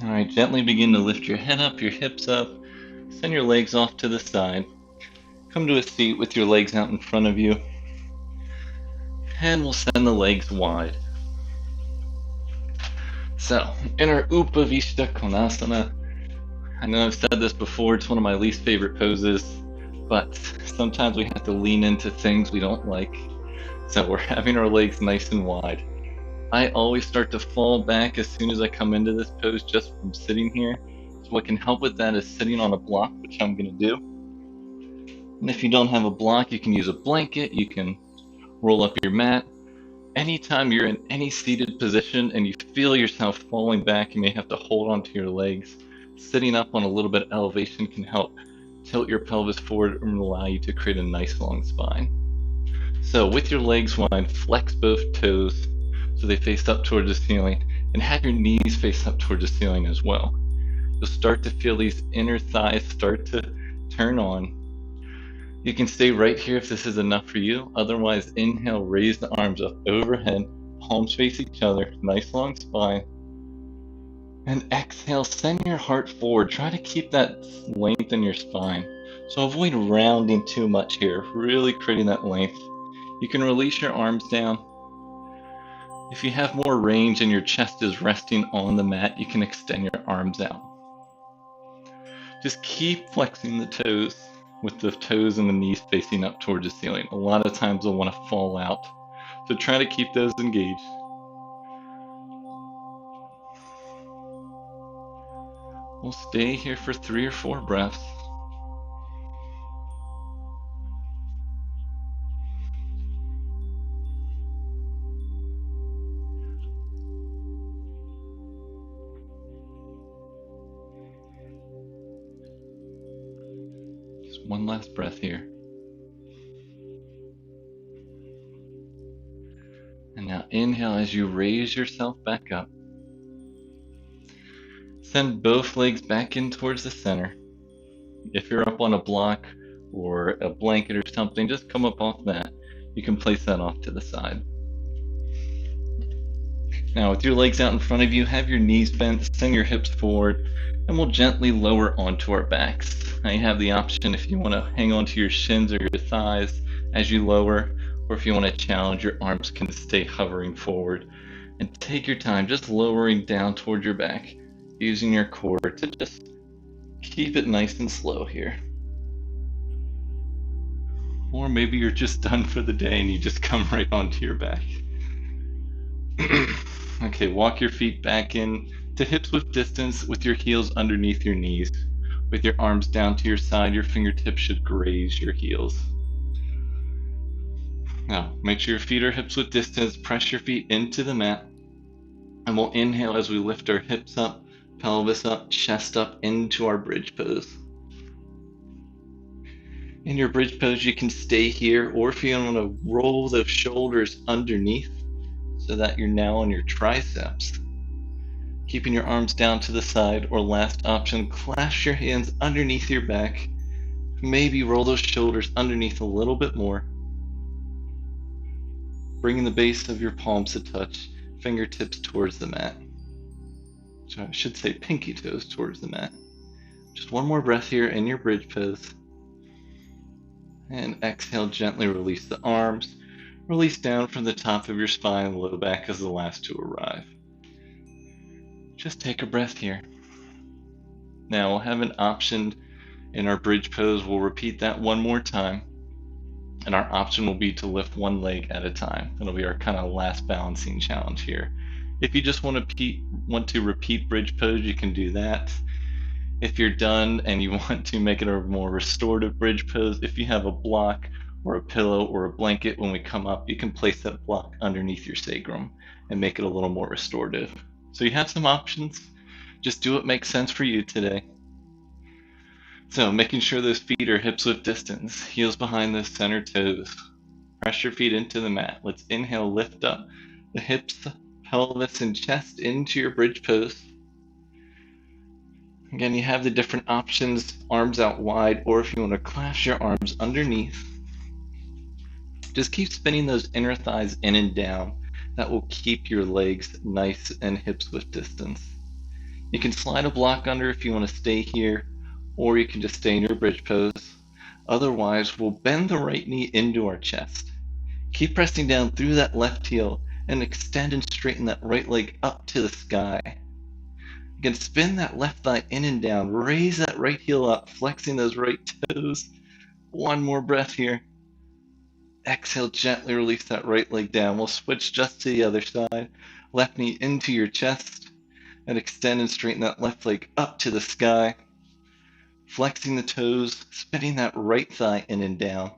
Alright, gently begin to lift your head up, your hips up, send your legs off to the side. Come to a seat with your legs out in front of you. And we'll send the legs wide. So, in our Upavishta Konasana, I know I've said this before, it's one of my least favorite poses, but sometimes we have to lean into things we don't like. So we're having our legs nice and wide. I always start to fall back as soon as I come into this pose just from sitting here. So what can help with that is sitting on a block, which I'm going to do. And if you don't have a block, you can use a blanket, you can roll up your mat. Anytime you're in any seated position and you feel yourself falling back, you may have to hold onto your legs. Sitting up on a little bit of elevation can help tilt your pelvis forward and allow you to create a nice long spine. So with your legs wide, flex both toes so they face up towards the ceiling, and have your knees face up towards the ceiling as well. You'll start to feel these inner thighs start to turn on. You can stay right here if this is enough for you. Otherwise, inhale, raise the arms up overhead, palms face each other, nice long spine. And exhale, send your heart forward. Try to keep that length in your spine. So avoid rounding too much here, really creating that length. You can release your arms down. If you have more range and your chest is resting on the mat, you can extend your arms out. Just keep flexing the toes with the toes and the knees facing up towards the ceiling. A lot of times they'll want to fall out. So try to keep those engaged. We'll stay here for 3 or 4 breaths. Just one last breath here. And now inhale as you raise yourself back up. Send both legs back in towards the center. If you're up on a block or a blanket or something, just come up off that. You can place that off to the side. Now, with your legs out in front of you, have your knees bent, send your hips forward, and we'll gently lower onto our backs. Now you have the option if you want to hang onto your shins or your thighs as you lower, or if you want to challenge, your arms can stay hovering forward. And take your time, just lowering down toward your back, using your core to just keep it nice and slow here. Or maybe you're just done for the day and you just come right onto your back. Okay, walk your feet back in to hips width distance with your heels underneath your knees. With your arms down to your side, your fingertips should graze your heels. Now, make sure your feet are hips width distance, press your feet into the mat, and we'll inhale as we lift our hips up, pelvis up, chest up into our bridge pose. In your bridge pose, you can stay here, or if you want to roll those shoulders underneath so that you're now on your triceps. Keeping your arms down to the side, or last option, clasp your hands underneath your back. Maybe roll those shoulders underneath a little bit more. Bringing the base of your palms to touch, fingertips towards the mat. So I should say pinky toes towards the mat. Just one more breath here in your bridge pose. And exhale, gently release the arms. Release down from the top of your spine, low back is the last to arrive. Just take a breath here. Now we'll have an option in our bridge pose. We'll repeat that one more time. And our option will be to lift one leg at a time. That'll be our kind of last balancing challenge here. If you just want to repeat bridge pose, you can do that. If you're done and you want to make it a more restorative bridge pose, if you have a block or a pillow or a blanket, when we come up, you can place that block underneath your sacrum and make it a little more restorative. So you have some options. Just do what makes sense for you today. So making sure those feet are hips width distance, heels behind those center toes. Press your feet into the mat. Let's inhale, lift up the hips, pelvis, and chest into your bridge pose. Again, you have the different options, arms out wide, or if you want to clasp your arms underneath. Just keep spinning those inner thighs in and down. That will keep your legs nice and hips width distance. You can slide a block under if you want to stay here, or you can just stay in your bridge pose. Otherwise, we'll bend the right knee into our chest. Keep pressing down through that left heel and extend and straighten that right leg up to the sky. Again, spin that left thigh in and down. Raise that right heel up, flexing those right toes. One more breath here. Exhale, gently release that right leg down. We'll switch just to the other side. Left knee into your chest and extend and straighten that left leg up to the sky. Flexing the toes, spinning that right thigh in and down,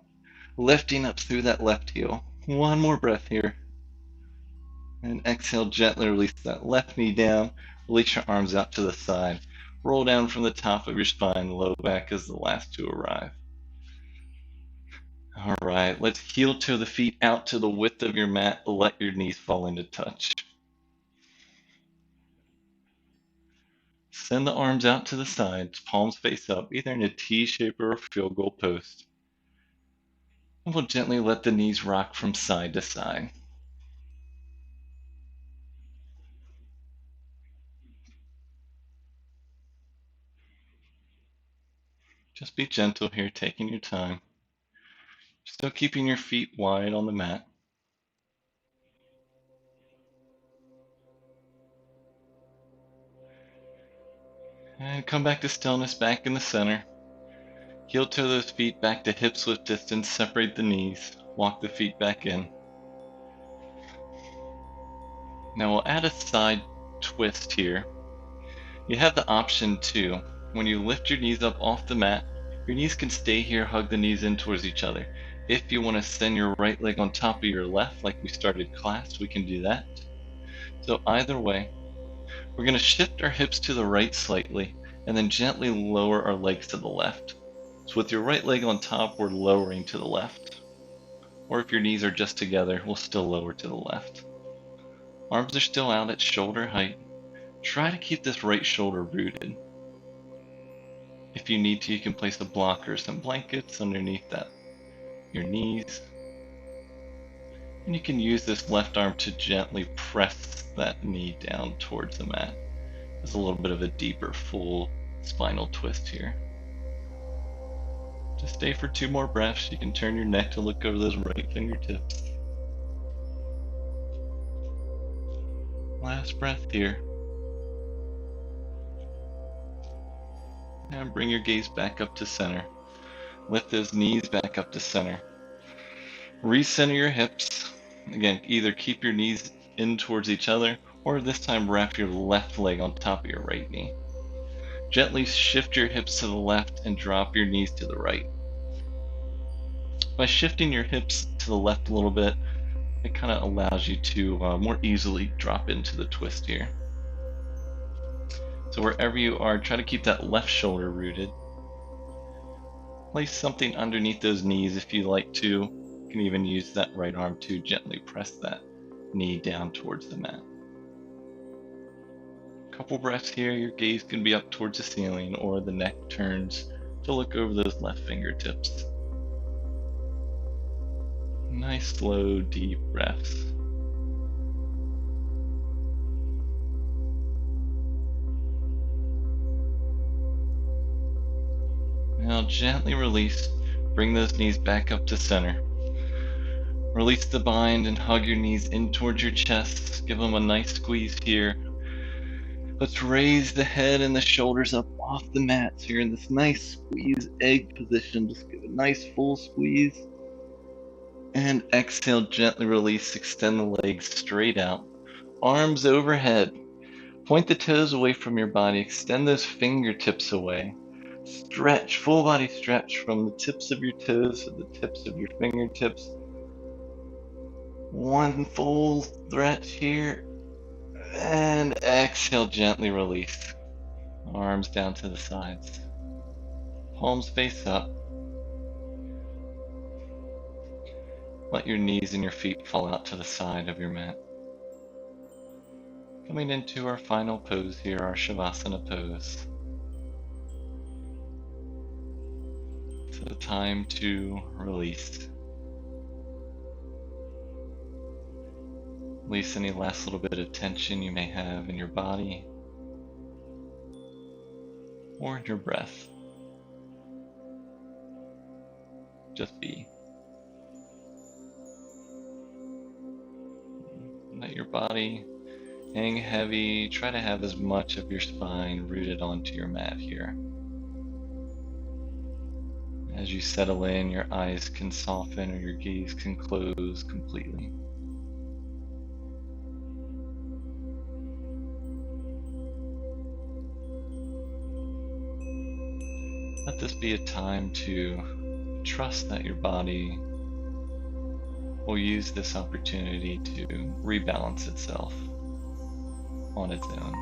lifting up through that left heel. One more breath here. And exhale, gently release that left knee down. Release your arms out to the side. Roll down from the top of your spine. Low back is the last to arrive. All right, let's heel toe the feet out to the width of your mat. Let your knees fall into touch. Send the arms out to the sides, palms face up, either in a T shape or a field goal post. And we'll gently let the knees rock from side to side. Just be gentle here, taking your time. Still keeping your feet wide on the mat. And come back to stillness, back in the center. Heel toe those feet back to hips width distance, separate the knees, walk the feet back in. Now we'll add a side twist here. You have the option to, when you lift your knees up off the mat, your knees can stay here, hug the knees in towards each other. If you want to send your right leg on top of your left, like we started class, we can do that. So either way, we're going to shift our hips to the right slightly, and then gently lower our legs to the left. So with your right leg on top, we're lowering to the left. Or if your knees are just together, we'll still lower to the left. Arms are still out at shoulder height. Try to keep this right shoulder rooted. If you need to, you can place a block or some blankets underneath that, your knees. And you can use this left arm to gently press that knee down towards the mat. There's a little bit of a deeper, full spinal twist here. Just stay for 2 more breaths. You can turn your neck to look over those right fingertips. Last breath here. And bring your gaze back up to center. Lift those knees back up to center. Recenter your hips. Again, either keep your knees in towards each other, or this time wrap your left leg on top of your right knee. Gently shift your hips to the left and drop your knees to the right. By shifting your hips to the left a little bit, it kind of allows you to more easily drop into the twist here. So wherever you are, try to keep that left shoulder rooted. Place something underneath those knees if you like to. You can even use that right arm to gently press that knee down towards the mat. Couple breaths here, your gaze can be up towards the ceiling or the neck turns to look over those left fingertips. Nice, slow, deep breaths. Now gently release, bring those knees back up to center. Release the bind and hug your knees in towards your chest. Give them a nice squeeze here. Let's raise the head and the shoulders up off the mat. So you're in this nice squeeze egg position. Just give a nice full squeeze. And exhale, gently release. Extend the legs straight out. Arms overhead. Point the toes away from your body. Extend those fingertips away. Stretch, full body stretch from the tips of your toes to the tips of your fingertips. One full stretch here. And exhale, gently release. Arms down to the sides. Palms face up. Let your knees and your feet fall out to the side of your mat. Coming into our final pose here, our Shavasana pose. So time to release. Release any last little bit of tension you may have in your body or in your breath. Just be. Let your body hang heavy. Try to have as much of your spine rooted onto your mat here. As you settle in, your eyes can soften or your gaze can close completely. Let this be a time to trust that your body will use this opportunity to rebalance itself on its own.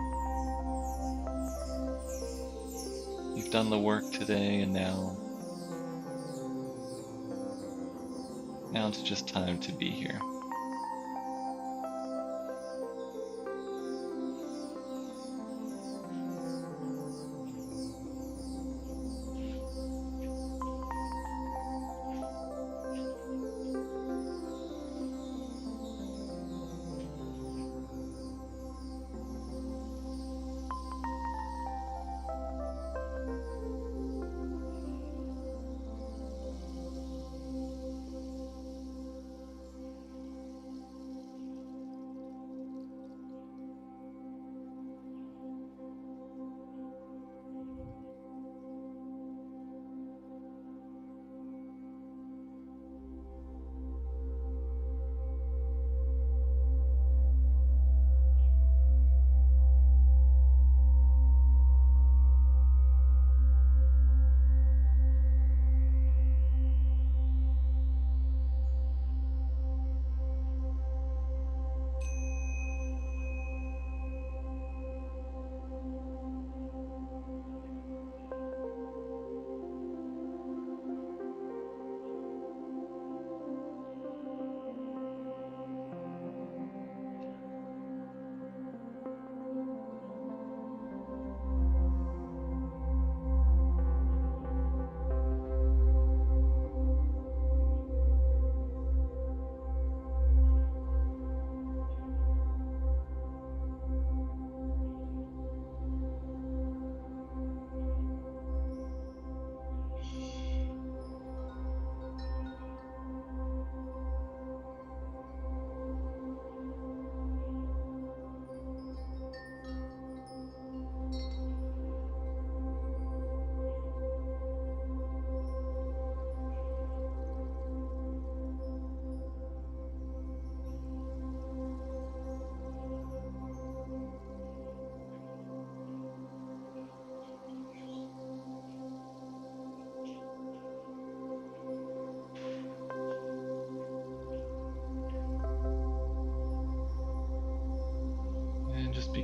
You've done the work today, and now it's just time to be here.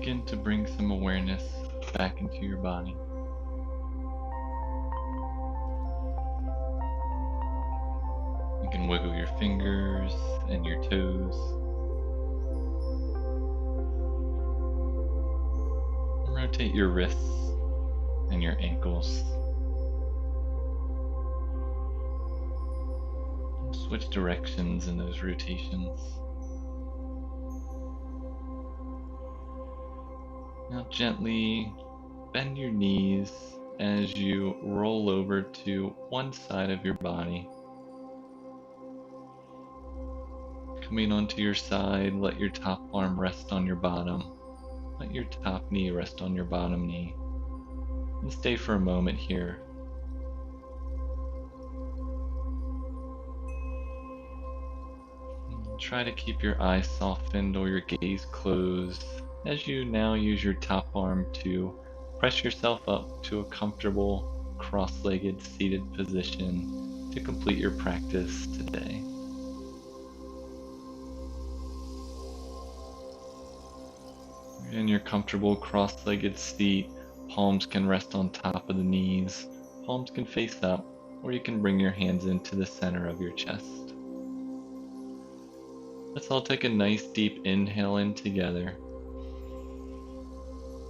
begin to bring some awareness back into your body. You can wiggle your fingers and your toes. Rotate your wrists and your ankles. Switch directions in those rotations. Now gently bend your knees as you roll over to one side of your body. Coming onto your side, let your top arm rest on your bottom. Let your top knee rest on your bottom knee. And stay for a moment here. And try to keep your eyes softened or your gaze closed as you now use your top arm to press yourself up to a comfortable cross-legged seated position to complete your practice today. In your comfortable cross-legged seat, palms can rest on top of the knees, palms can face up, or you can bring your hands into the center of your chest. Let's all take a nice deep inhale in together,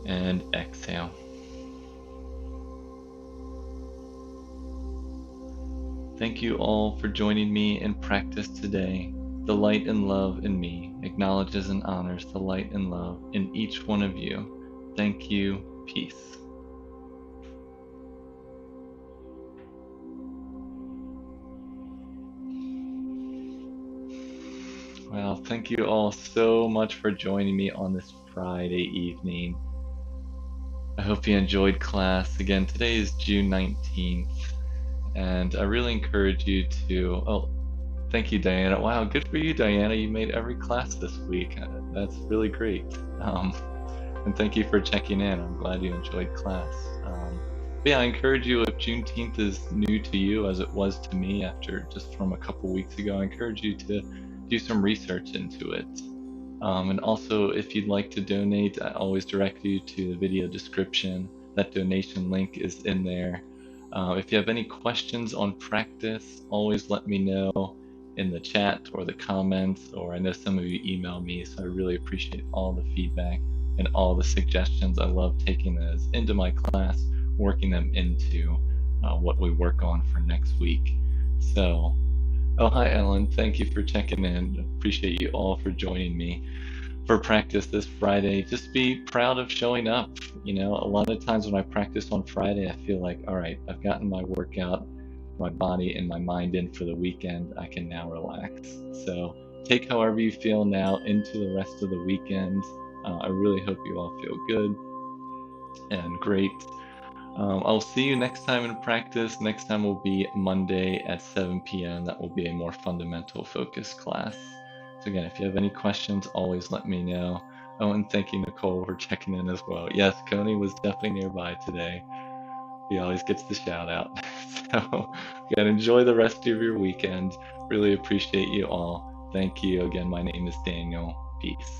and exhale. Thank you all for joining me in practice today. The light and love in me acknowledges and honors the light and love in each one of you. Thank you. Peace. Well, thank you all so much for joining me on this Friday evening. I hope you enjoyed class. Again, today is June 19th, and I really encourage you to, oh, thank you, Diana. Wow, good for you, Diana. You made every class this week. That's really great. And thank you for checking in. I'm glad you enjoyed class. But yeah, I encourage you, if Juneteenth is new to you as it was to me after just from a couple weeks ago, I encourage you to do some research into it. And also, if you'd like to donate, I always direct you to the video description. That donation link is in there. If you have any questions on practice, always let me know in the chat or the comments, or I know some of you email me, so I really appreciate all the feedback and all the suggestions. I love taking those into my class, working them into what we work on for next week. So, oh, hi, Ellen. Thank you for checking in. Appreciate you all for joining me for practice this Friday. Just be proud of showing up. You know, a lot of times when I practice on Friday, I feel like, all right, I've gotten my workout, my body and my mind in for the weekend. I can now relax. So take however you feel now into the rest of the weekend. I really hope you all feel good and great. I'll see you next time in practice. Next time will be Monday at 7 p.m. That will be a more fundamental focus class. So again, if you have any questions, always let me know. Oh, and thank you, Nicole, for checking in as well. Yes, Coney was definitely nearby today. He always gets the shout out. So again, enjoy the rest of your weekend. Really appreciate you all. Thank you. Again, my name is Daniel. Peace.